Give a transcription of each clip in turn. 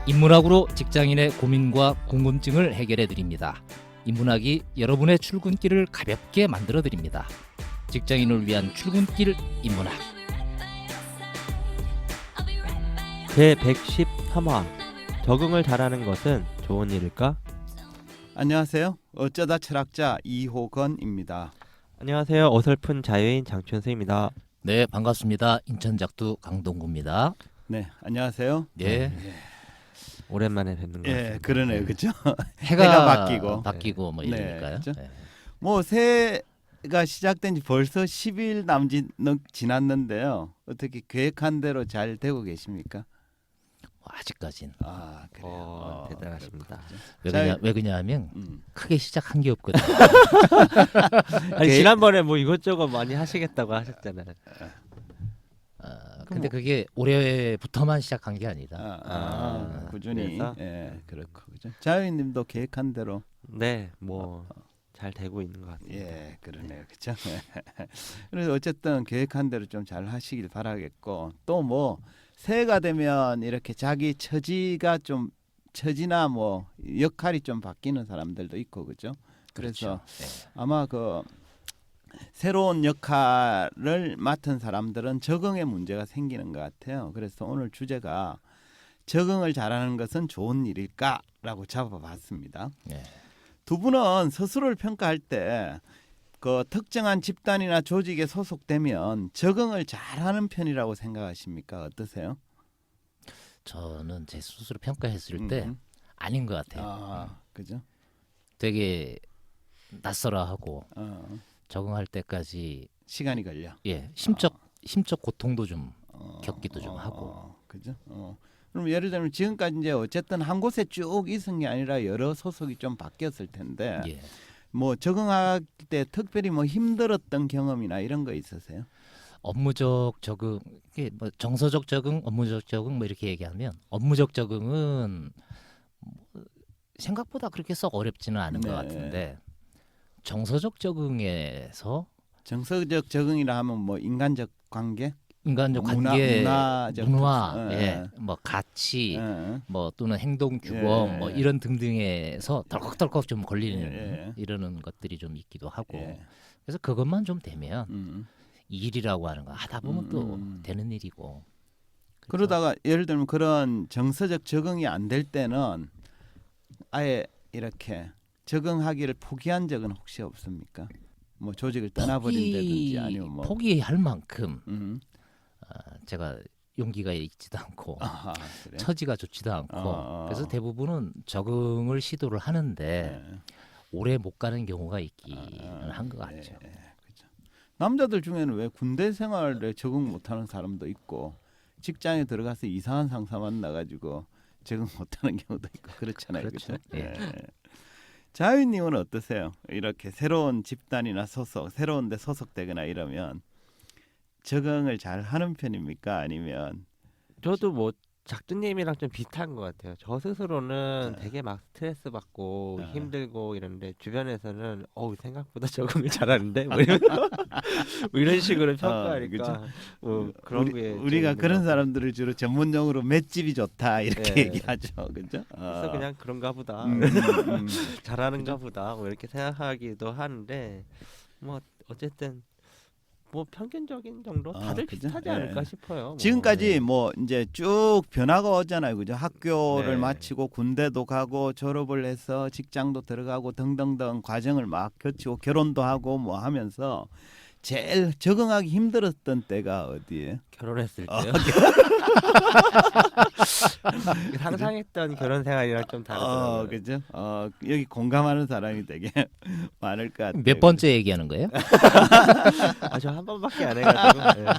인문학으로 직장인의 고민과 궁금증을 해결해 드립니다. 인문학이 여러분의 출근길을 가볍게 만들어 드립니다. 직장인을 위한 출근길 인문학. 제113화 적응을 잘하는 것은 좋은 일일까? 안녕하세요. 어쩌다 철학자 이호건입니다. 안녕하세요. 어설픈 자유인 장춘수입니다. 네, 반갑습니다. 인천작두 강동구입니다. 네, 안녕하세요. 네. 오랜만에 뵙는 것 같습니다. 예, 그러네요, 그렇죠. 해가 바뀌고. 뭐 네, 이러니까요. 그렇죠. 네. 뭐 새해가 시작된 지 벌써 10일 지났는데요. 어떻게 계획한 대로 잘 되고 계십니까? 아직까진. 아, 그래요. 대단하십니다. 왜 그러냐면 음. 크게 시작한 게 없거든요. 아니, 지난번에 뭐 이것저것 많이 하시겠다고 하셨잖아요. 근데 그게 올해부터만 시작한 게 아니다. 꾸준히. 그래서? 예, 그렇고 그죠. 자유님도 계획한 대로. 네, 뭐 잘 되고 있는 것 같아요. 예, 그러네요, 그렇죠. 그래서 어쨌든 계획한 대로 좀 잘 하시길 바라겠고, 또 뭐 새해가 되면 이렇게 자기 처지나 뭐 역할이 좀 바뀌는 사람들도 있고, 그죠. 그래서 그렇죠. 아마 그 새로운 역할을 맡은 사람들은 적응에 문제가 생기는 것 같아요. 그래서 오늘 주제가 적응을 잘하는 것은 좋은 일일까라고 잡아봤습니다. 네. 두 분은 스스로를 평가할 때 그 특정한 집단이나 조직에 소속되면 적응을 잘하는 편이라고 생각하십니까? 어떠세요? 저는 제 스스로 평가했을 때 아닌 것 같아요. 그죠? 되게 낯설어하고 어, 적응할 때까지 시간이 걸려. 심적 고통도 좀 겪기도 좀 하고. 그죠? 그럼 예를 들면 지금까지 이제 어쨌든 한 곳에 쭉 있은 게 아니라 여러 소속이 좀 바뀌었을 텐데, 예. 뭐 적응할 때 특별히 뭐 힘들었던 경험이나 이런 거 있으세요? 업무적 적응, 이게 뭐 정서적 적응, 업무적 적응 뭐 이렇게 얘기하면 업무적 적응은 뭐 생각보다 그렇게 썩 어렵지는 않은 것 네. 같은데 정서적 적응에서 정서적 적응이라 하면 뭐 인간적 관계, 인간적 관계, 문화적 문화, 특성, 예, 뭐 가치, 예. 뭐 또는 행동 규범, 예, 뭐 예. 이런 등등에서 덜컥덜컥 좀 걸리는 예. 이러는 것들이 좀 있기도 하고. 예. 그래서 그것만 좀 되면 음. 일이라고 하는 거 하다 보면 또 음. 되는 일이고. 그래서 그러다가 예를 들면 그런 정서적 적응이 안 될 때는 아예 이렇게 적응하기를 포기한 적은 혹시 없습니까? 뭐 조직을 떠나버린다든지 아니면 뭐 포기할 만큼 음. 제가 용기가 있지도 않고 그래요? 처지가 좋지도 않고 그래서 대부분은 적응을 시도를 하는데 예. 오래 못 가는 경우가 있기는 한 것 같죠. 그렇죠. 남자들 중에는 왜 군대 생활에 적응 못하는 사람도 있고 직장에 들어가서 이상한 상사 만나가지고 적응 못하는 경우도 있고 그렇잖아요. 그렇죠. 그렇죠? 예. 자유님은 어떠세요? 이렇게 새로운 집단이나 새로운 데 소속되거나 이러면 적응을 잘 하는 편입니까? 아니면 저도 뭐 작두님이랑 좀 비슷한 것 같아요. 저 스스로는 되게 막 스트레스 받고 힘들고 이런데 주변에서는 생각보다 적응을 잘하는데 뭐 이런 식으로 평가하니까 뭐 그런 게 우리가 그런 사람들을 주로 전문용어로 맷집이 좋다 이렇게 네. 얘기하죠, 그죠? 그래서 그냥 그런가 보다 잘하는가 보다 뭐 이렇게 생각하기도 하는데 뭐 어쨌든 뭐 평균적인 정도 다들 그죠? 비슷하지 예. 않을까 싶어요. 뭐. 지금까지 네. 뭐 이제 쭉 변화가 오잖아요, 그죠? 학교를 네. 마치고 군대도 가고 졸업을 해서 직장도 들어가고 등등등 과정을 막 거치고 결혼도 하고 뭐 하면서 제일 적응하기 힘들었던 때가 어디예요? 결혼했을 때요. 상상했던 결혼 생활이랑 좀 다르더라고요. 그죠? 여기 공감하는 사람이 되게 많을 것 같아요. 몇 번째 얘기하는 거예요? 저 한 번밖에 안 해가지고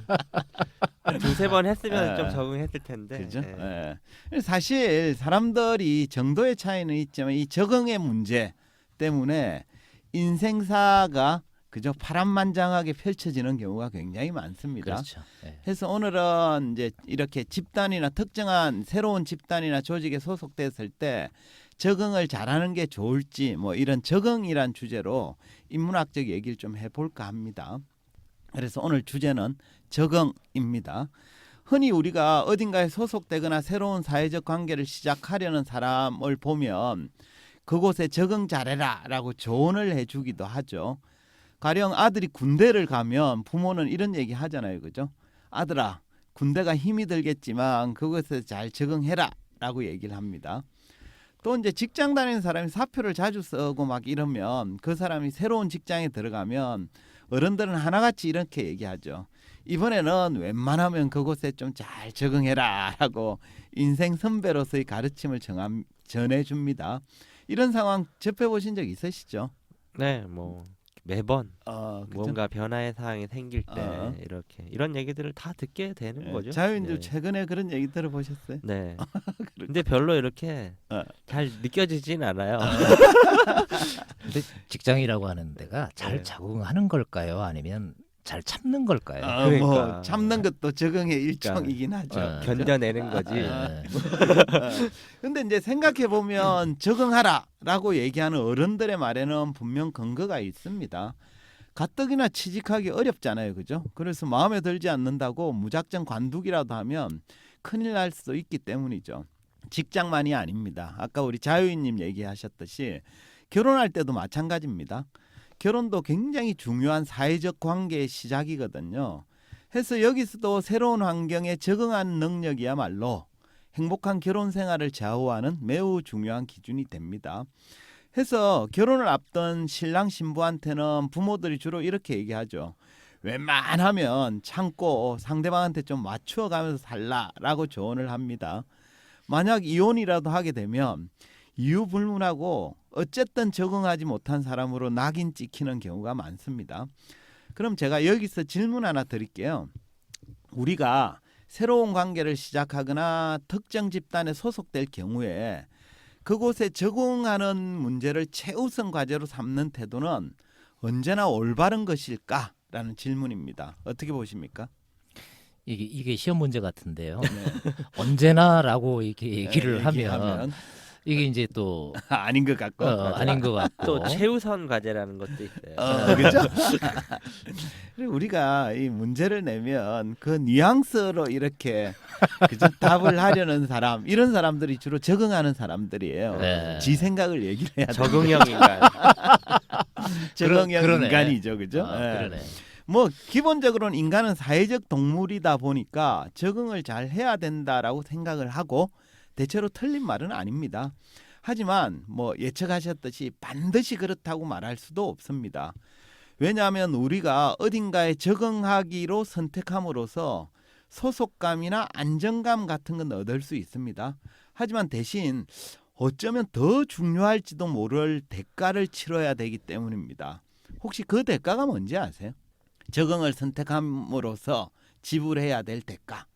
한 두세 번 했으면 좀 적응했을 텐데. 그죠? 예. 사실 사람들이 정도의 차이는 있지만 이 적응의 문제 때문에 인생사가 그저 파란만장하게 펼쳐지는 경우가 굉장히 많습니다. 그렇죠. 예. 그래서 오늘은 이제 이렇게 집단이나 특정한 새로운 집단이나 조직에 소속됐을 때 적응을 잘하는 게 좋을지 뭐 이런 적응이란 주제로 인문학적 얘기를 좀 해볼까 합니다. 그래서 오늘 주제는 적응입니다. 흔히 우리가 어딘가에 소속되거나 새로운 사회적 관계를 시작하려는 사람을 보면 그곳에 적응 잘해라라고 조언을 해주기도 하죠. 가령 아들이 군대를 가면 부모는 이런 얘기 하잖아요, 그죠? 아들아, 군대가 힘이 들겠지만 그곳에 잘 적응해라라고 얘기를 합니다. 또 이제 직장 다니는 사람이 사표를 자주 쓰고 막 이러면 그 사람이 새로운 직장에 들어가면 어른들은 하나같이 이렇게 얘기하죠. 이번에는 웬만하면 그곳에 좀 잘 적응해라라고 인생 선배로서의 가르침을 전해줍니다. 이런 상황 접해보신 적 있으시죠? 네, 뭐 매번 그죠? 뭔가 변화의 사항이 생길 때 어. 이렇게 이런 얘기들을 다 듣게 되는 거죠. 자유인들 네. 최근에 그런 얘기 들어보셨어요? 네. 근데 별로 이렇게 어. 잘 느껴지진 않아요. 근데 직장이라고 하는 데가 잘 네. 적응하는 걸까요? 아니면 잘 참는 걸까요? 그러니까. 뭐 참는 것도 적응의 일종이긴 하죠. 어. 견뎌내는 거지. 예. 근데 이제 생각해 보면 적응하라라고 얘기하는 어른들의 말에는 분명 근거가 있습니다. 가뜩이나 취직하기 어렵잖아요, 그죠? 그래서 마음에 들지 않는다고 무작정 관두기라도 하면 큰일 날 수도 있기 때문이죠. 직장만이 아닙니다. 아까 우리 자유인님 얘기하셨듯이 결혼할 때도 마찬가지입니다. 결혼도 굉장히 중요한 사회적 관계의 시작이거든요. 해서 여기서도 새로운 환경에 적응하는 능력이야말로 행복한 결혼 생활을 좌우하는 매우 중요한 기준이 됩니다. 해서 결혼을 앞둔 신랑 신부한테는 부모들이 주로 이렇게 얘기하죠. 웬만하면 참고 상대방한테 좀 맞추어 가면서 살라라고 조언을 합니다. 만약 이혼이라도 하게 되면 이유 불문하고 어쨌든 적응하지 못한 사람으로 낙인 찍히는 경우가 많습니다. 그럼 제가 여기서 질문 하나 드릴게요. 우리가 새로운 관계를 시작하거나 특정 집단에 소속될 경우에 그곳에 적응하는 문제를 최우선 과제로 삼는 태도는 언제나 올바른 것일까라는 질문입니다. 어떻게 보십니까? 이게 시험 문제 같은데요. 네. 언제나라고 이렇게 얘기를 하면 얘기하면 이게 이제 또 아닌 것 같고 아닌 것 같고 또 최우선 과제라는 것도 있어요. 그렇죠? 우리가 이 문제를 내면 그 뉘앙스로 이렇게 그죠? 답을 하려는 사람 이런 사람들이 주로 적응하는 사람들이에요. 네. 지 생각을 얘기를 해야 돼. 적응형 인간. 적응형 그러네. 인간이죠, 그죠? 아, 예. 그러네. 뭐 기본적으로는 인간은 사회적 동물이다 보니까 적응을 잘 해야 된다라고 생각을 하고 대체로 틀린 말은 아닙니다. 하지만 뭐 예측하셨듯이 반드시 그렇다고 말할 수도 없습니다. 왜냐하면 우리가 어딘가에 적응하기로 선택함으로써 소속감이나 안정감 같은 건 얻을 수 있습니다. 하지만 대신 어쩌면 더 중요할지도 모를 대가를 치러야 되기 때문입니다. 혹시 그 대가가 뭔지 아세요? 적응을 선택함으로써 지불해야 될 대가.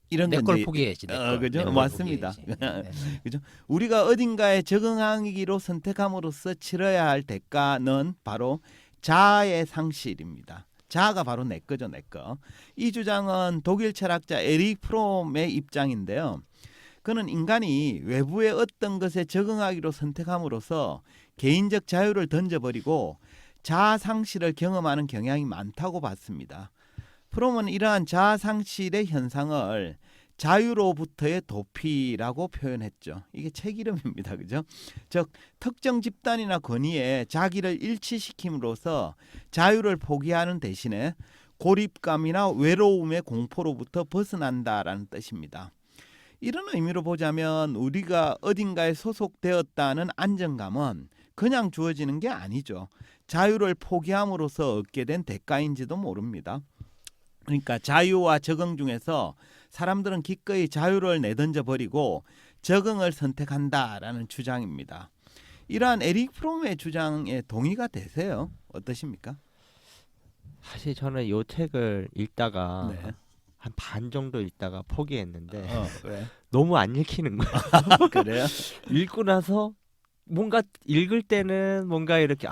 이런 내 건 걸 이제 포기해야지. 내 걸. 그죠? 내 걸 맞습니다. 포기해야지. 네. 우리가 어딘가에 적응하기로 선택함으로써 치러야 할 대가는 바로 자아의 상실입니다. 자아가 바로 내 거죠, 내 거. 이 주장은 독일 철학자 에릭 프롬의 입장인데요. 그는 인간이 외부의 어떤 것에 적응하기로 선택함으로써 개인적 자유를 던져버리고 자아 상실을 경험하는 경향이 많다고 봤습니다. 프롬은 이러한 자아 상실의 현상을 자유로부터의 도피라고 표현했죠. 이게 책 이름입니다. 그죠? 즉 특정 집단이나 권위에 자기를 일치시킴으로써 자유를 포기하는 대신에 고립감이나 외로움의 공포로부터 벗어난다라는 뜻입니다. 이런 의미로 보자면 우리가 어딘가에 소속되었다는 안정감은 그냥 주어지는 게 아니죠. 자유를 포기함으로써 얻게 된 대가인지도 모릅니다. 그러니까 자유와 적응 중에서 사람들은 기꺼이 자유를 내던져 버리고 적응을 선택한다라는 주장입니다. 이러한 에릭 프롬의 주장에 동의가 되세요? 어떠십니까? 사실 저는 이 책을 읽다가 네. 한 반 정도 읽다가 포기했는데 왜? 너무 안 읽히는 거예요. 그래요? 읽고 나서 뭔가 읽을 때는 뭔가 이렇게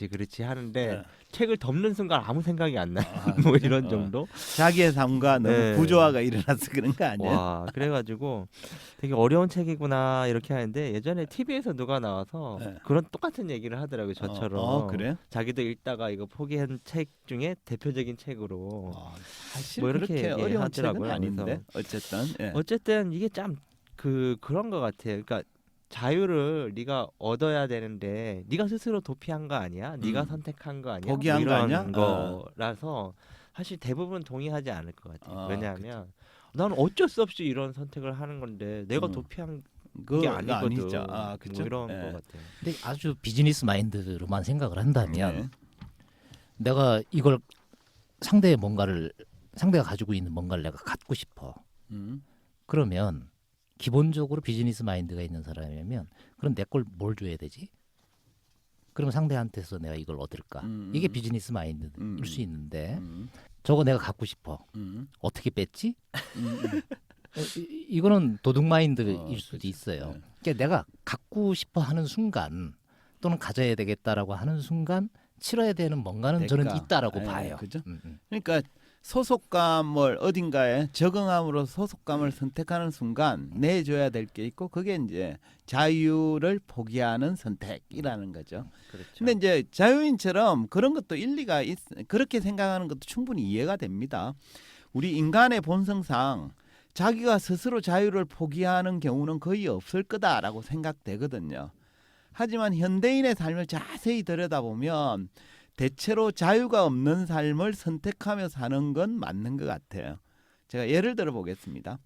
그렇지 하는데 네. 책을 덮는 순간 아무 생각이 안 나. 아, 뭐 그죠? 이런 정도. 자기의 삶과 너무 네. 구조화가 일어나서 그런 거 아니야? 와, 그래가지고 되게 어려운 책이구나 이렇게 하는데 예전에 TV에서 누가 나와서 네. 그런 똑같은 얘기를 하더라고요. 저처럼. 그래요? 자기도 읽다가 이거 포기한 책 중에 대표적인 책으로. 사실 뭐 이렇게 그렇게 어려운 책은 얘기하더라고요. 아닌데 어쨌든 예. 어쨌든 이게 참 그런 것 같아요. 그러니까 자유를 네가 얻어야 되는데 네가 스스로 도피한 거 아니야? 네가 선택한 거 아니야? 포기한 뭐 거 이런 아니야? 거라서 사실 대부분 동의하지 않을 것 같아요. 아, 왜냐하면 나는 어쩔 수 없이 이런 선택을 하는 건데 내가 도피한 게 아니거든. 아니죠. 그쵸? 뭐 이런 예. 것 같아요. 근데 아주 비즈니스 마인드로만 생각을 한다면 네. 내가 이걸 상대가 가지고 있는 뭔가를 내가 갖고 싶어. 그러면 기본적으로 비즈니스 마인드가 있는 사람이면 그럼 내 걸 뭘 줘야 되지? 그러면 상대한테서 내가 이걸 얻을까? 이게 비즈니스 마인드일 수 있는데 저거 내가 갖고 싶어. 어떻게 뺐지? 이거는 도둑 마인드일 수도 그치. 있어요. 네. 그러니까 내가 갖고 싶어 하는 순간 또는 가져야 되겠다라고 하는 순간 치러야 되는 뭔가는 저는 대가. 있다라고 예, 봐요. 그죠? 그러니까 소속감을 어딘가에 적응함으로 음. 소속감을 선택하는 순간 내줘야 될 게 있고 그게 이제 자유를 포기하는 선택이라는 거죠. 그렇죠. 근데 이제 자유인처럼 그런 것도 일리가 그렇게 생각하는 것도 충분히 이해가 됩니다. 우리 인간의 본성상 자기가 스스로 자유를 포기하는 경우는 거의 없을 거다라고 생각되거든요. 하지만 현대인의 삶을 자세히 들여다보면 대체로 자유가 없는 삶을 선택하며 사는 건 맞는 것 같아요. 제가 예를 들어 보겠습니다.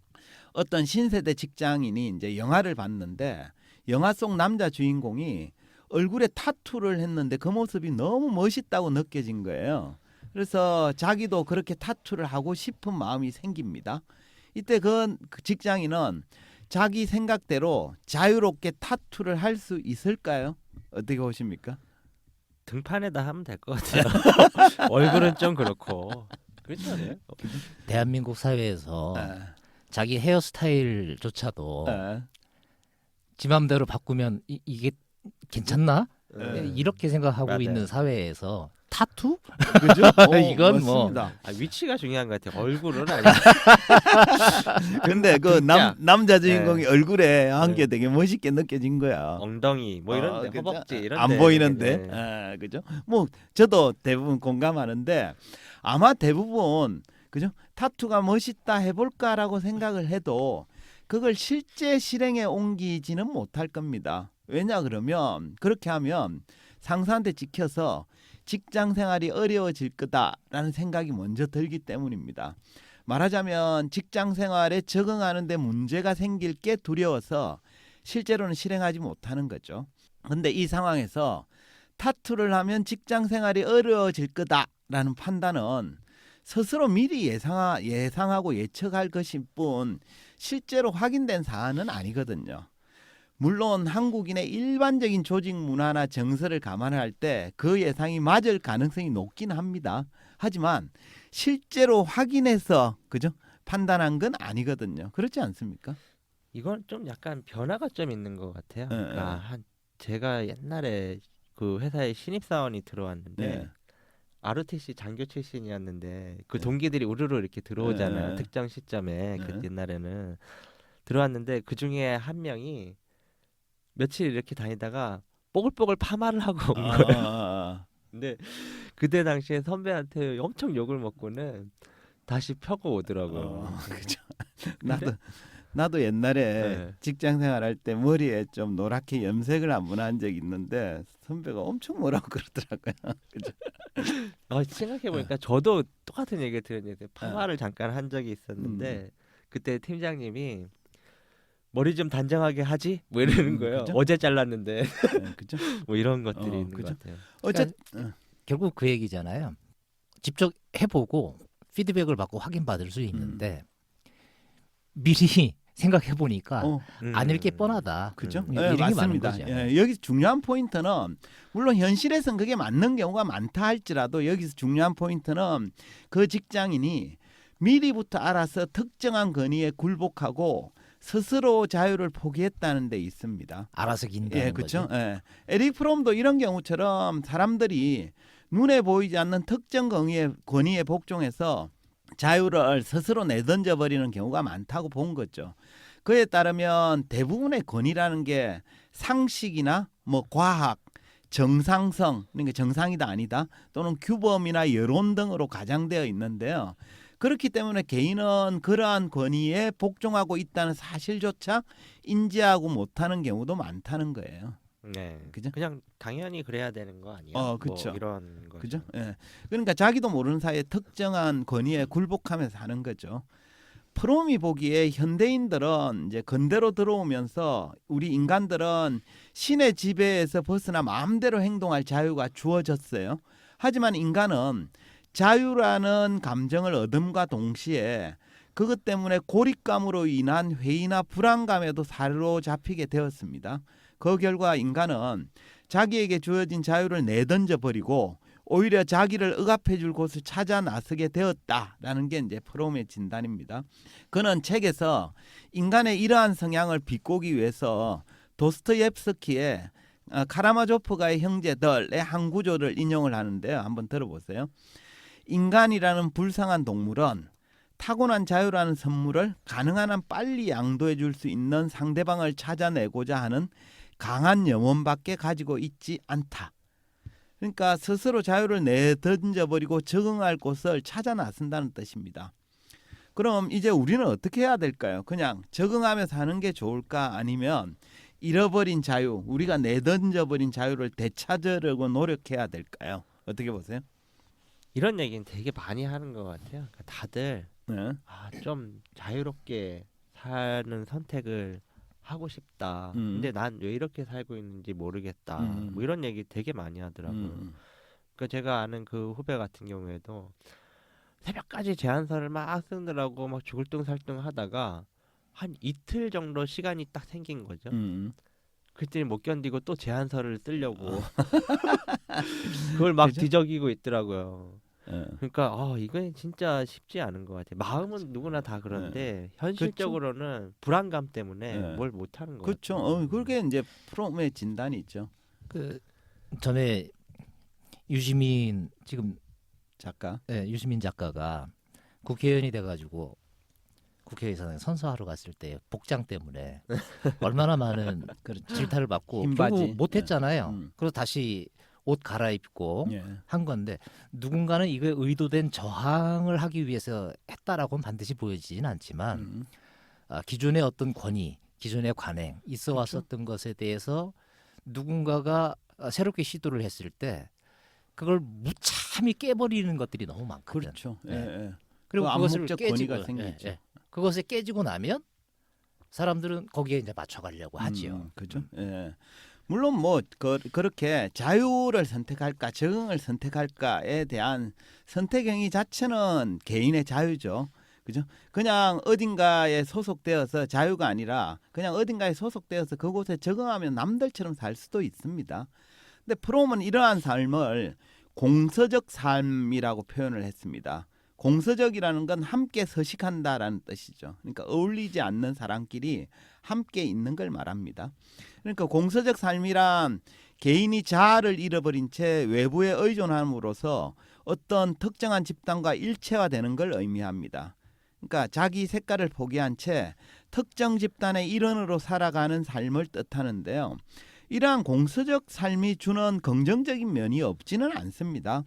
어떤 신세대 직장인이 이제 영화를 봤는데 영화 속 남자 주인공이 얼굴에 타투를 했는데 그 모습이 너무 멋있다고 느껴진 거예요. 그래서 자기도 그렇게 타투를 하고 싶은 마음이 생깁니다. 이때 그 직장인은 자기 생각대로 자유롭게 타투를 할 수 있을까요? 어떻게 보십니까? 등판에다 하면 될 것 같아요. 얼굴은 좀 그렇고. 그렇지 않아요? 대한민국 사회에서 예. 자기 헤어스타일조차도 예. 지 맘대로 바꾸면 이게 괜찮나? 네. 이렇게 생각하고 맞아요. 있는 사회에서 타투? 그죠? 이건 뭐- 맞습니다. 위치가 중요한 것 같아요. 얼굴은 아니. 근데 그 진짜. 남자 주인공이 네. 얼굴에 한 게 네. 되게 멋있게 느껴진 거야. 엉덩이 뭐 이런데 그죠? 허벅지 이런 안 데 보이는데, 네. 그죠? 뭐 저도 대부분 공감하는데 아마 대부분 그죠? 타투가 멋있다 해볼까라고 생각을 해도 그걸 실제 실행에 옮기지는 못할 겁니다. 왜냐 그러면 그렇게 하면 상사한테 찍혀서 직장 생활이 어려워질 거다라는 생각이 먼저 들기 때문입니다. 말하자면 직장 생활에 적응하는 데 문제가 생길 게 두려워서 실제로는 실행하지 못하는 거죠. 그런데 이 상황에서 타투를 하면 직장 생활이 어려워질 거다라는 판단은 스스로 미리 예상하고 예측할 것일 뿐 실제로 확인된 사안은 아니거든요. 물론 한국인의 일반적인 조직 문화나 정서를 감안할 때 그 예상이 맞을 가능성이 높긴 합니다. 하지만 실제로 확인해서 그죠? 판단한 건 아니거든요. 그렇지 않습니까? 이건 좀 약간 변화가 좀 있는 것 같아요. 네, 그러니까 제가 옛날에 그 회사에 신입 사원이 들어왔는데 네. ROTC 장교 출신이었는데 그 네. 동기들이 우르르 이렇게 들어오잖아요. 네. 특정 시점에 네. 그 옛날에는 들어왔는데 그 중에 한 명이 며칠 이렇게 다니다가 뽀글뽀글 파마를 하고 온 거예요. 근데 그때 당시에 선배한테 엄청 욕을 먹고는 다시 펴고 오더라고요. 그죠. 나도 옛날에 네. 직장 생활할 때 머리에 좀 노랗게 염색을 한 번 한 적이 있는데 선배가 엄청 뭐라고 그러더라고요. 그죠. 생각해 보니까 저도 똑같은 얘기를 들었는데 파마를 잠깐 한 적이 있었는데 그때 팀장님이 머리 좀 단정하게 하지? 뭐 이러는 거예요. 그죠? 어제 잘랐는데 네, 그죠. 뭐 이런 것들이 있는 그죠. 것 같아요. 결국 그 얘기잖아요. 직접 해보고 피드백을 받고 확인받을 수 있는데 미리 생각해 보니까 아닐 게 뻔하다. 그죠? 이런 게 많은 맞습니다. 거죠. 여기 중요한 포인트는 물론 현실에서는 그게 맞는 경우가 많다 할지라도 여기서 중요한 포인트는 그 직장인이 미리부터 알아서 특정한 건의에 굴복하고 스스로 자유를 포기했다는 데 있습니다. 알아서 긴다는 예, 그렇죠. 거죠. 예. 에릭 프롬도 이런 경우처럼 사람들이 눈에 보이지 않는 특정 권위에 복종해서 자유를 스스로 내던져 버리는 경우가 많다고 본 거죠. 그에 따르면 대부분의 권위라는 게 상식이나 뭐 과학, 정상성, 그러니까 정상이다 아니다 또는 규범이나 여론 등으로 가장되어 있는데요. 그렇기 때문에 개인은 그러한 권위에 복종하고 있다는 사실조차 인지하고 못하는 경우도 많다는 거예요. 네. 그죠? 그냥 당연히 그래야 되는 거 아니야? 그쵸. 뭐 이런 거죠. 그죠? 예. 그러니까 자기도 모르는 사이에 특정한 권위에 굴복하면서 사는 거죠. 프롬이 보기에 현대인들은 이제 근대로 들어오면서 우리 인간들은 신의 지배에서 벗어나 마음대로 행동할 자유가 주어졌어요. 하지만 인간은 자유라는 감정을 얻음과 동시에 그것 때문에 고립감으로 인한 회의나 불안감에도 사로잡히게 되었습니다. 그 결과 인간은 자기에게 주어진 자유를 내던져 버리고 오히려 자기를 억압해 줄 곳을 찾아 나서게 되었다라는 게 이제 프롬의 진단입니다. 그는 책에서 인간의 이러한 성향을 비꼬기 위해서 도스토옙스키의 카라마조프가의 형제들의 한 구조를 인용을 하는데요. 한번 들어보세요. 인간이라는 불쌍한 동물은 타고난 자유라는 선물을 가능한 한 빨리 양도해 줄 수 있는 상대방을 찾아내고자 하는 강한 염원밖에 가지고 있지 않다. 그러니까 스스로 자유를 내던져버리고 적응할 곳을 찾아 나선다는 뜻입니다. 그럼 이제 우리는 어떻게 해야 될까요? 그냥 적응하며 사는 게 좋을까? 아니면 잃어버린 자유, 우리가 내던져버린 자유를 되찾으려고 노력해야 될까요? 어떻게 보세요? 이런 얘기는 되게 많이 하는 것 같아요. 그러니까 다들 네. 좀 자유롭게 사는 선택을 하고 싶다. 근데 난 왜 이렇게 살고 있는지 모르겠다. 뭐 이런 얘기 되게 많이 하더라고요. 그러니까 제가 아는 그 후배 같은 경우에도 새벽까지 제안서를 막 쓰느라고 막 죽을둥살둥 하다가 한 이틀 정도 시간이 딱 생긴 거죠. 그때 못 견디고 또 제안서를 쓰려고 그걸 막 그죠? 뒤적이고 있더라고요. 네. 그러니까 이건 진짜 쉽지 않은 것 같아요. 마음은 누구나 다 그런데 현실적으로는 불안감 때문에 네. 뭘 못하는 것 그렇죠. 같아요. 그게 이제 프롬의 진단이 있죠. 그 전에 유시민 지금 작가. 유시민 작가가 국회의원이 돼가지고 국회에서 선서하러 갔을 때 복장 때문에 얼마나 많은 그런 질타를 받고 흰 결국 바지. 못했잖아요. 그래서 다시 옷 갈아입고 예. 한 건데 누군가는 이거에 의도된 저항을 하기 위해서 했다라고는 반드시 보여지진 않지만 기존의 어떤 권위, 기존의 관행 있어 왔었던 것에 대해서 누군가가 새롭게 시도를 했을 때 그걸 무참히 깨버리는 것들이 너무 많거든. 그렇죠. 네. 예, 예. 그리고 그 그것을 암묵적 깨지고 권위가 생기죠. 그것에 깨지고 나면 사람들은 거기에 이제 맞춰가려고 하지요. 그죠? 예. 물론 뭐 그렇게 자유를 선택할까 적응을 선택할까에 대한 선택 행위 자체는 개인의 자유죠. 그죠? 그냥 어딘가에 소속되어서 자유가 아니라 그냥 어딘가에 소속되어서 그곳에 적응하면 남들처럼 살 수도 있습니다. 근데 프롬은 이러한 삶을 공서적 삶이라고 표현을 했습니다. 공서적이라는 건 함께 서식한다라는 뜻이죠. 그러니까 어울리지 않는 사람끼리 함께 있는 걸 말합니다. 그러니까 공서적 삶이란 개인이 자아를 잃어버린 채 외부에 의존함으로써 어떤 특정한 집단과 일체화되는 걸 의미합니다. 그러니까 자기 색깔을 포기한 채 특정 집단의 일원으로 살아가는 삶을 뜻하는데요. 이러한 공서적 삶이 주는 긍정적인 면이 없지는 않습니다.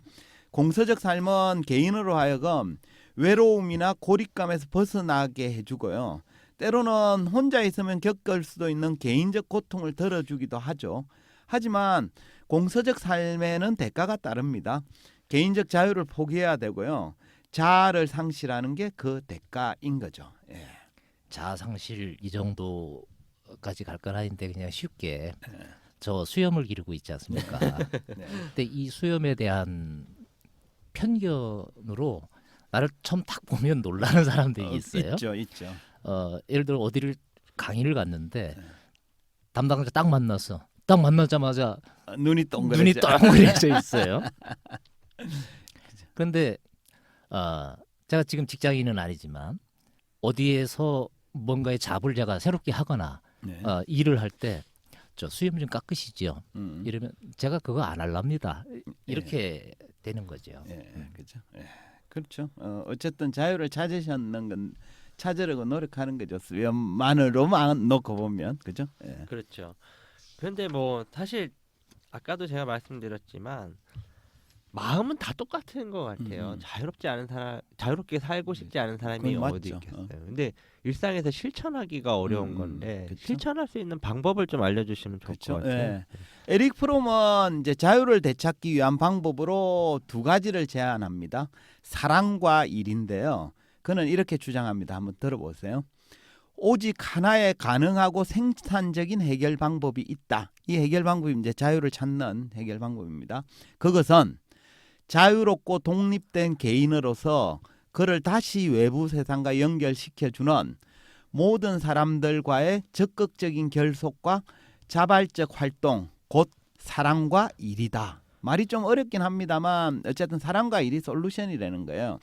공서적 삶은 개인으로 하여금 외로움이나 고립감에서 벗어나게 해주고요. 때로는 혼자 있으면 겪을 수도 있는 개인적 고통을 덜어주기도 하죠. 하지만 공서적 삶에는 대가가 따릅니다. 개인적 자유를 포기해야 되고요. 자아를 상실하는 게 그 대가인 거죠. 예. 자아 상실 이 정도까지 갈 건 아닌데 그냥 쉽게 저 수염을 기르고 있지 않습니까? 네. 근데 이 수염에 대한 편견으로 나를 처음 딱 보면 놀라는 사람들이 있어요. 있죠. 예를 들어 어디를 강의를 갔는데 담당자 딱 만나자마자 눈이 동그래져. 눈이 동그래져 있어요. 그런데 제가 지금 직장인은 아니지만 어디에서 뭔가의 잡을 제가 새롭게 하거나 네. 일을 할 때 저 수염 좀 깎으시죠. 이러면 제가 그거 안 할랍니다. 이렇게 되는 거죠. 그렇죠. 그렇죠. 어쨌든 자유를 찾으셨는 건 찾으려고 노력하는 거죠. 수염만으로만 놓고 보면 그죠? 그렇죠. 그런데 뭐 사실 아까도 제가 말씀드렸지만 마음은 다 똑같은 것 같아요. 자유롭지 않은 사람, 자유롭게 살고 싶지 않은 사람이 그건 어디 맞죠. 있겠어요. 근데 일상에서 실천하기가 어려운 건데 그쵸. 실천할 수 있는 방법을 좀 알려주시면 좋을 그렇죠. 것 같아요. 에릭 프롬은 이제 자유를 되찾기 위한 방법으로 두 가지를 제안합니다. 사랑과 일인데요. 그는 이렇게 주장합니다. 한번 들어보세요. 오직 하나의 가능하고 생산적인 해결 방법이 있다. 이 해결 방법이 이제 자유를 찾는 해결 방법입니다. 그것은 자유롭고 독립된 개인으로서 그를 다시 외부 세상과 연결시켜주는 모든 사람들과의 적극적인 결속과 자발적 활동, 곧 사랑과 일이다. 말이 좀 어렵긴 합니다만 어쨌든 사랑과 일이 솔루션이라는 거예요.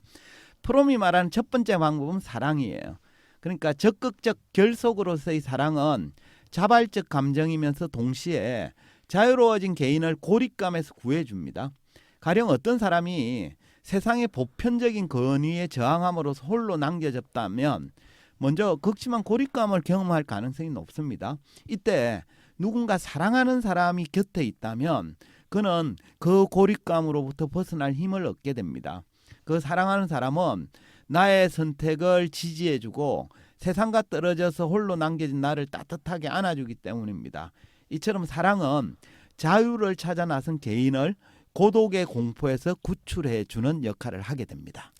프롬이 말하는 첫 번째 방법은 사랑이에요. 그러니까 적극적 결속으로서의 사랑은 자발적 감정이면서 동시에 자유로워진 개인을 고립감에서 구해줍니다. 가령 어떤 사람이 세상의 보편적인 권위에 저항함으로써 홀로 남겨졌다면 먼저 극심한 고립감을 경험할 가능성이 높습니다. 이때 누군가 사랑하는 사람이 곁에 있다면 그는 그 고립감으로부터 벗어날 힘을 얻게 됩니다. 그 사랑하는 사람은 나의 선택을 지지해주고 세상과 떨어져서 홀로 남겨진 나를 따뜻하게 안아주기 때문입니다. 이처럼 사랑은 자유를 찾아 나선 개인을 고독의 공포에서 구출해주는 역할을 하게 됩니다.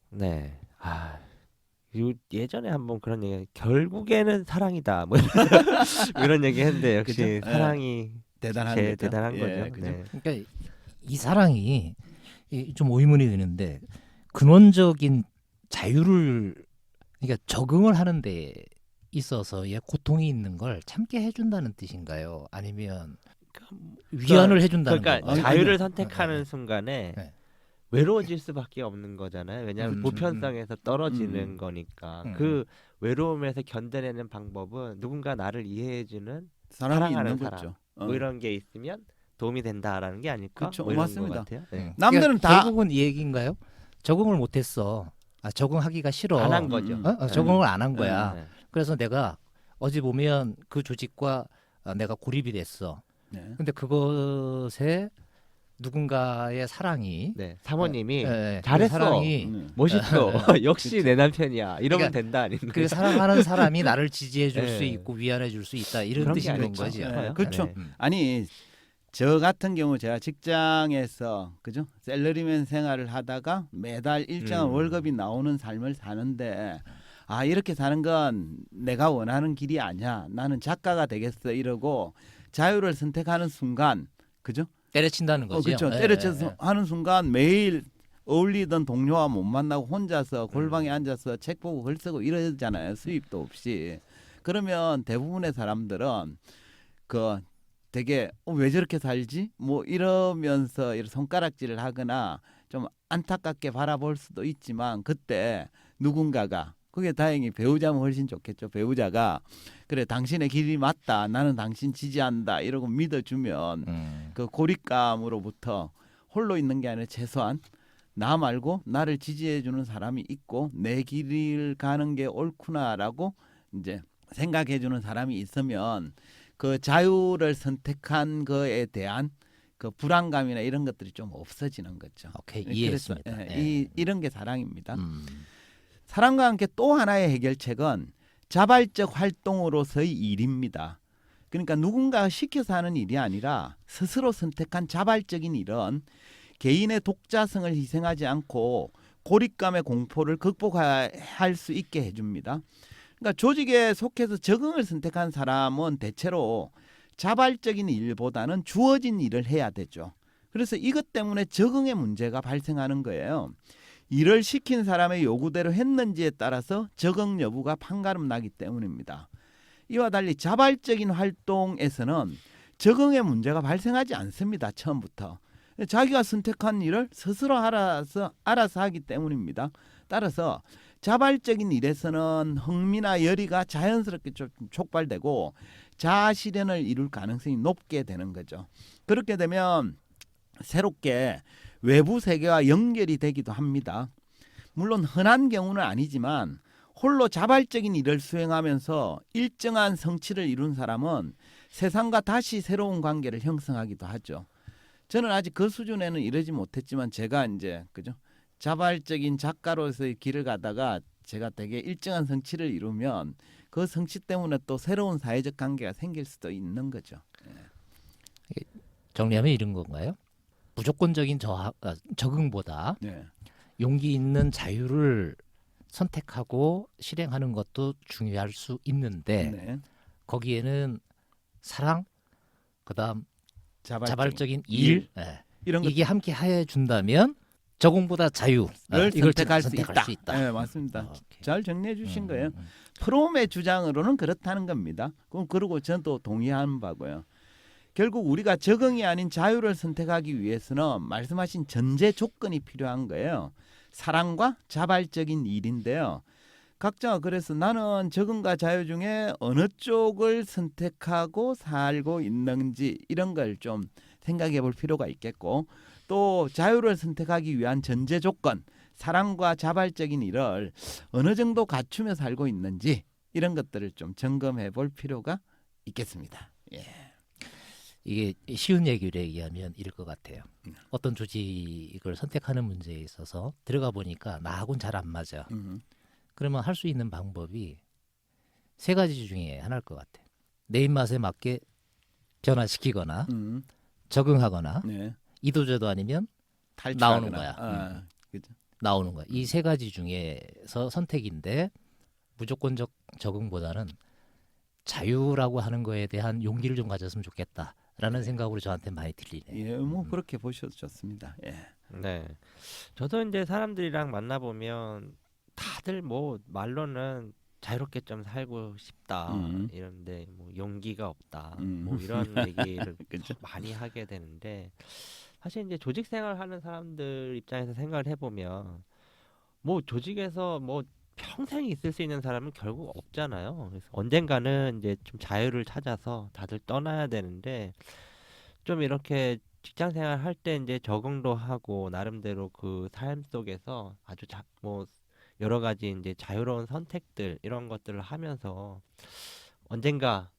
네. 예전에 한번 그런 얘기, 결국에는 사랑이다. 뭐 이런 얘기 했는데 역시 그죠? 사랑이 대단한 제일 거죠. 대단한 거죠. 그죠? 네. 그러니까 이 사랑이 좀 의문이 드는데 근원적인 자유를 그러니까 적응을 하는 데 있어서의 고통이 있는 걸 참게 해준다는 뜻인가요? 아니면 위안을 해준다는 그러니까 건가요? 자유를 아니요. 선택하는 순간에 네. 외로워질 수밖에 없는 거잖아요. 왜냐하면 보편성에서 떨어지는 거니까 그 외로움에서 견뎌내는 방법은 누군가 나를 이해해주는 사람이 사랑하는 있는 사람. 거죠. 뭐 이런 게 있으면 도움이 된다라는 게 아닐까? 그쵸, 뭐 이런 맞습니다. 것 같아요. 네. 남들은 그러니까 다 결국은 이 얘기인가요? 적응을 못했어. 적응하기가 싫어. 안 한 거죠. 적응을 안 한 거야. 네. 그래서 내가 어찌 보면 그 조직과 내가 고립이 됐어. 네. 근데 그것에 누군가의 사랑이 네. 사모님이 그 잘했어. 사랑이 멋있어. 역시 내 남편이야. 이러면 그러니까 된다 아닌가? 그 사랑하는 사람이 나를 지지해 줄 수 네. 있고 위안해 줄 수 있다 이런 그런 게 뜻인 건 아닐까 거죠. 싶어요. 그렇죠. 네. 아니 저 같은 경우 제가 직장에서 그죠 셀러리맨 생활을 하다가 매달 일정한 월급이 나오는 삶을 사는데 이렇게 사는 건 내가 원하는 길이 아니야. 나는 작가가 되겠어 이러고 자유를 선택하는 순간 그죠? 때려친다는 거죠. 그렇죠. 때려쳐서 하는 순간 매일 어울리던 동료와 못 만나고 혼자서 골방에 앉아서 책 보고 글 쓰고 이러잖아요. 수입도 없이. 그러면 대부분의 사람들은 그 되게 왜 저렇게 살지? 뭐 이러면서 이런 손가락질을 하거나 좀 안타깝게 바라볼 수도 있지만 그때 누군가가 그게 다행히 배우자면 훨씬 좋겠죠. 배우자가 그래 당신의 길이 맞다. 나는 당신 지지한다. 이러고 믿어주면 그 고립감으로부터 홀로 있는 게 아니라 최소한 나 말고 나를 지지해주는 사람이 있고 내 길을 가는 게 옳구나라고 이제 생각해주는 사람이 있으면 그 자유를 선택한 거에 대한 그 불안감이나 이런 것들이 좀 없어지는 거죠. 오케이, 그래서, 이해했습니다. 이런 게 사랑입니다. 사랑과 함께 또 하나의 해결책은 자발적 활동으로서의 일입니다. 그러니까 누군가 시켜서 하는 일이 아니라 스스로 선택한 자발적인 일은 개인의 독자성을 희생하지 않고 고립감의 공포를 극복할 수 있게 해줍니다. 그러니까 조직에 속해서 적응을 선택한 사람은 대체로 자발적인 일보다는 주어진 일을 해야 되죠. 그래서 이것 때문에 적응의 문제가 발생하는 거예요. 일을 시킨 사람의 요구대로 했는지에 따라서 적응 여부가 판가름 나기 때문입니다. 이와 달리 자발적인 활동에서는 적응의 문제가 발생하지 않습니다. 처음부터. 자기가 선택한 일을 스스로 알아서 하기 때문입니다. 따라서 자발적인 일에서는 흥미나 열의가 자연스럽게 좀 촉발되고 자아 실현을 이룰 가능성이 높게 되는 거죠. 그렇게 되면 새롭게 외부 세계와 연결이 되기도 합니다. 물론 흔한 경우는 아니지만 홀로 자발적인 일을 수행하면서 일정한 성취를 이룬 사람은 세상과 다시 새로운 관계를 형성하기도 하죠. 저는 아직 그 수준에는 이르지 못했지만 제가 이제 그죠? 자발적인 작가로서의 길을 가다가 제가 되게 일정한 성취를 이루면 그 성취 때문에 또 새로운 사회적 관계가 생길 수도 있는 거죠. 정리하면 이런 건가요? 무조건적인 적응보다 네. 용기 있는 자유를 선택하고 실행하는 것도 중요할 수 있는데 네. 거기에는 사랑, 그다음 자발적인 자발적인 일, 이런 이게 함께 해 준다면 적응보다 자유를 이걸 선택할 선택할 수 수 있다. 네, 맞습니다. 오케이. 잘 정리해 주신 거예요. 음. 프롬의 주장으로는 그렇다는 겁니다. 그리고 저는 또 동의하는 바고요. 결국 우리가 적응이 아닌 자유를 선택하기 위해서는 말씀하신 전제 조건이 필요한 거예요. 사랑과 자발적인 일인데요. 각자 그래서 나는 적응과 자유 중에 어느 쪽을 선택하고 살고 있는지 이런 걸 좀 생각해 볼 필요가 있겠고 또 자유를 선택하기 위한 전제 조건 사랑과 자발적인 일을 어느 정도 갖추며 살고 있는지 이런 것들을 좀 점검해 볼 필요가 있겠습니다. 예. 이게 쉬운 얘기를 얘기하면 이럴 것 같아요. 어떤 조직을 선택하는 문제에 있어서 들어가 보니까 나하고는 잘 안 맞아. 그러면 할 수 있는 방법이 세 가지 중에 하나일 것 같아. 내 입맛에 맞게 변화시키거나 적응하거나 네. 이도저도 아니면 탈출하거나. 나오는 거야. 그죠. 나오는 거야. 이 세 가지 중에서 선택인데 무조건적 적응보다는 자유라고 하는 거에 대한 용기를 좀 가졌으면 좋겠다라는 생각으로 저한테 많이 들리네요. 예, 뭐 그렇게 보셔도 좋습니다. 예. 네. 저도 이제 사람들이랑 만나보면 다들 뭐 말로는 자유롭게 좀 살고 싶다 이런데 뭐 용기가 없다 뭐 이런 얘기를 그죠? 많이 하게 되는데 사실 이제 조직 생활하는 사람들 입장에서 생각을 해보면 뭐 조직에서 뭐 평생 있을 수 있는 사람은 결국 없잖아요. 그래서 언젠가는 이제 좀 자유를 찾아서 다들 떠나야 되는데 좀 이렇게 직장 생활 할 때 이제 적응도 하고 나름대로 그 삶 속에서 아주 뭐 여러 가지 이제 자유로운 선택들 이런 것들을 하면서 언젠가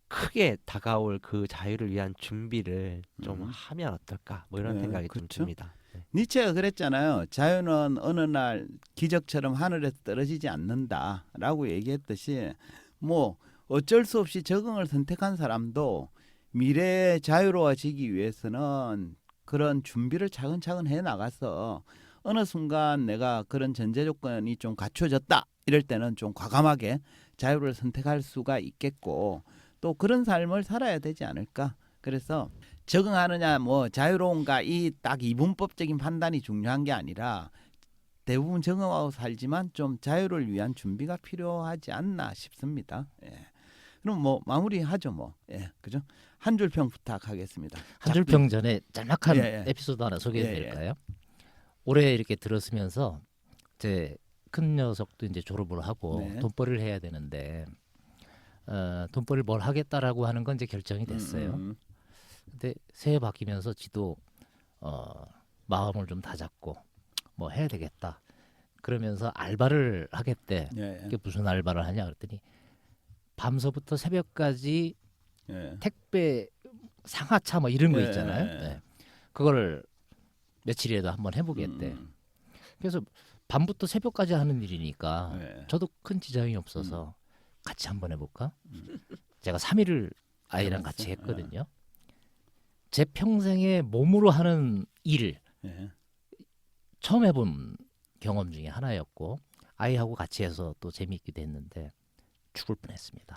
크게 다가올 그 자유를 위한 준비를 좀 하면 어떨까 뭐 이런 네, 생각이 좀 그렇죠. 듭니다. 네. 니체가 그랬잖아요. 자유는 어느 날 기적처럼 하늘에서 떨어지지 않는다라고 얘기했듯이 뭐 어쩔 수 없이 적응을 선택한 사람도 미래에 자유로워지기 위해서는 그런 준비를 차근차근 해 나가서 어느 순간 내가 그런 전제 조건이 좀 갖춰졌다 이럴 때는 좀 과감하게 자유를 선택할 수가 있겠고 또 그런 삶을 살아야 되지 않을까. 그래서 적응하느냐 뭐 자유로운가 이 딱 이분법적인 판단이 중요한 게 아니라 대부분 적응하고 살지만 좀 자유를 위한 준비가 필요하지 않나 싶습니다. 예. 그럼 뭐 마무리하죠 뭐. 예, 그죠? 한 줄 평 부탁하겠습니다. 한 줄 평 전에 짤막한 예, 예. 에피소드 하나 소개해 예, 예. 드릴까요? 올해 이렇게 들었으면서 제 큰 녀석도 이제 졸업을 하고 네. 돈벌이를 해야 되는데 돈벌이를 뭘 하겠다라고 하는 건 이제 결정이 됐어요. 근데 새해 바뀌면서 지도 마음을 좀 다잡고 뭐 해야 되겠다. 그러면서 알바를 하겠대. 예, 이게 무슨 알바를 하냐 그랬더니 밤서부터 새벽까지 예. 택배 상하차 뭐 이런 거 예, 있잖아요. 예. 네. 그거를 며칠이라도 한번 해보겠대. 그래서 밤부터 새벽까지 하는 일이니까 예. 저도 큰 지장이 없어서 같이 한번 해볼까? 제가 3일을 아이랑 해봤어? 같이 했거든요. 제 평생에 몸으로 하는 일 예. 처음 해본 경험 중에 하나였고 아이하고 같이 해서 또 재미있기도 했는데 죽을 뻔했습니다.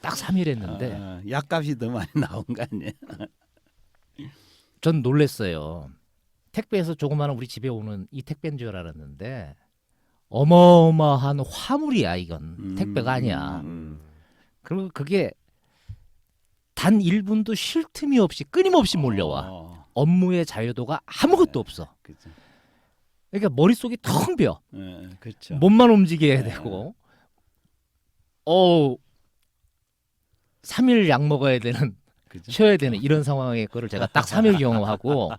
딱 3일 했는데 약값이 더 많이 나온 거 아니에요? 전 놀랬어요. 택배에서 조그마한 우리 집에 오는 이 택배인 줄 알았는데 어마어마한 화물이야 이건. 택배가 아니야. 그리고 그게 단 1분도 쉴 틈이 없이 끊임없이 몰려와. 업무의 자유도가 아무것도 없어. 그죠. 그러니까 머릿속이 텅 비어. 그렇죠. 몸만 움직여야 네. 되고 3일 약 먹어야 되는 그죠? 쉬어야 되는 이런 상황의 거를 제가 딱 3일 경험하고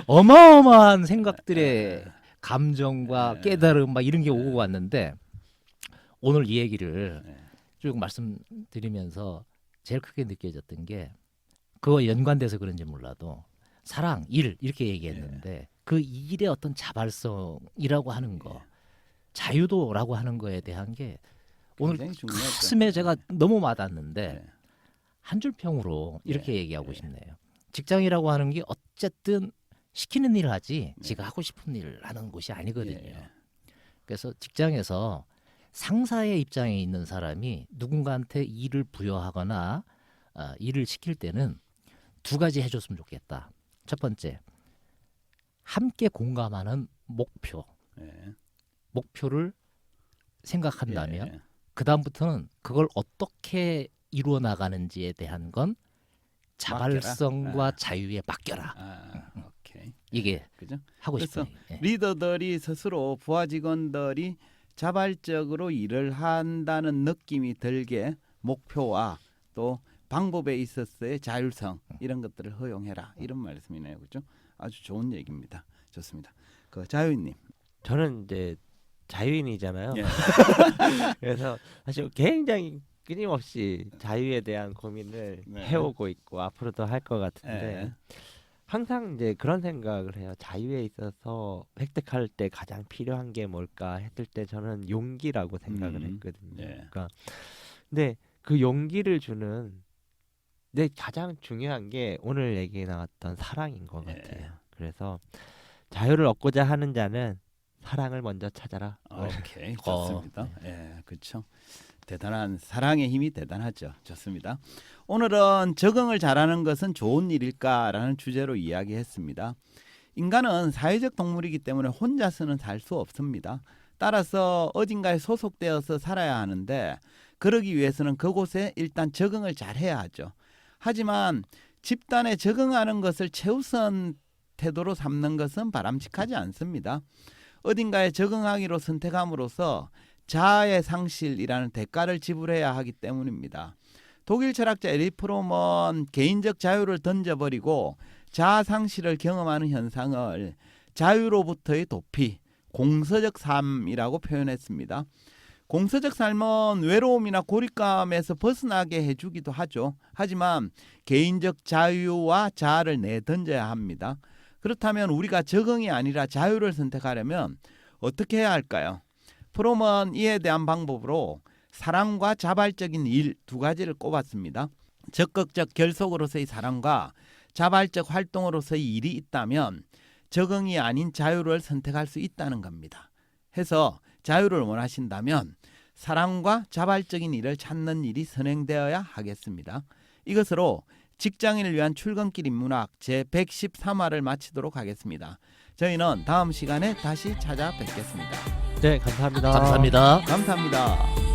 어마어마한 생각들의 감정과 깨달음 막 이런 게 오고 왔는데 오늘 이 얘기를 쭉 말씀드리면서 제일 크게 느껴졌던 게 그거 연관돼서 그런지 몰라도 사랑, 일 이렇게 얘기했는데 그 일의 어떤 자발성이라고 하는 거 자유도라고 하는 거에 대한 게 오늘 굉장히 중요하죠. 가슴에 제가 너무 와닿았는데 네. 한 줄 평으로 이렇게 얘기하고 싶네요. 직장이라고 하는 게 어쨌든 시키는 일을 하지 지가 하고 싶은 일을 하는 곳이 아니거든요. 그래서 직장에서 상사의 입장에 있는 사람이 누군가한테 일을 부여하거나 일을 시킬 때는 두 가지 해줬으면 좋겠다. 첫 번째, 함께 공감하는 목표를 생각한다면 그 다음부터는 그걸 어떻게 이루어 나가는지에 대한 건 자발성과 자유에 맡겨라. 오케이. 이게 그죠? 하고 그래서 싶어요. 리더들이 스스로 부하 직원들이 자발적으로 일을 한다는 느낌이 들게 목표와 또 방법에 있어서의 자율성 이런 것들을 허용해라 이런 말씀이네요, 그렇죠? 아주 좋은 얘기입니다. 좋습니다. 그 자유인님, 저는 이제 자유인이잖아요. 예. 그래서 사실 굉장히 끊임없이 자유에 대한 고민을 네. 해오고 있고 앞으로도 할 것 같은데 예. 항상 이제 그런 생각을 해요. 자유에 있어서 획득할 때 가장 필요한 게 뭘까 했을 때 저는 용기라고 생각을 했거든요. 예. 그러니까 근데 그 용기를 주는 근데 가장 중요한 게 오늘 얘기 나왔던 사랑인 것 예. 같아요. 그래서 자유를 얻고자 하는 자는 사랑을 먼저 찾아라. 오케이, 좋습니다. 그렇죠. 대단한 사랑의 힘이 대단하죠. 좋습니다. 오늘은 적응을 잘하는 것은 좋은 일일까라는 주제로 이야기했습니다. 인간은 사회적 동물이기 때문에 혼자서는 살 수 없습니다. 따라서 어딘가에 소속되어서 살아야 하는데 그러기 위해서는 그곳에 일단 적응을 잘해야 하죠. 하지만 집단에 적응하는 것을 최우선 태도로 삼는 것은 바람직하지 않습니다. 어딘가에 적응하기로 선택함으로써 자아의 상실이라는 대가를 지불해야 하기 때문입니다. 독일 철학자 에릭 프롬은 개인적 자유를 던져버리고 자아 상실을 경험하는 현상을 자유로부터의 도피, 공서적 삶이라고 표현했습니다. 공서적 삶은 외로움이나 고립감에서 벗어나게 해주기도 하죠. 하지만 개인적 자유와 자아를 내던져야 합니다. 그렇다면 우리가 적응이 아니라 자유를 선택하려면 어떻게 해야 할까요? 프롬은 이에 대한 방법으로 사랑과 자발적인 일 두 가지를 꼽았습니다. 적극적 결속으로서의 사랑과 자발적 활동으로서의 일이 있다면 적응이 아닌 자유를 선택할 수 있다는 겁니다. 해서 자유를 원하신다면 사랑과 자발적인 일을 찾는 일이 선행되어야 하겠습니다. 이것으로 직장인을 위한 출근길 인문학 제113화를 마치도록 하겠습니다. 저희는 다음 시간에 다시 찾아뵙겠습니다. 네, 감사합니다. 감사합니다. 감사합니다.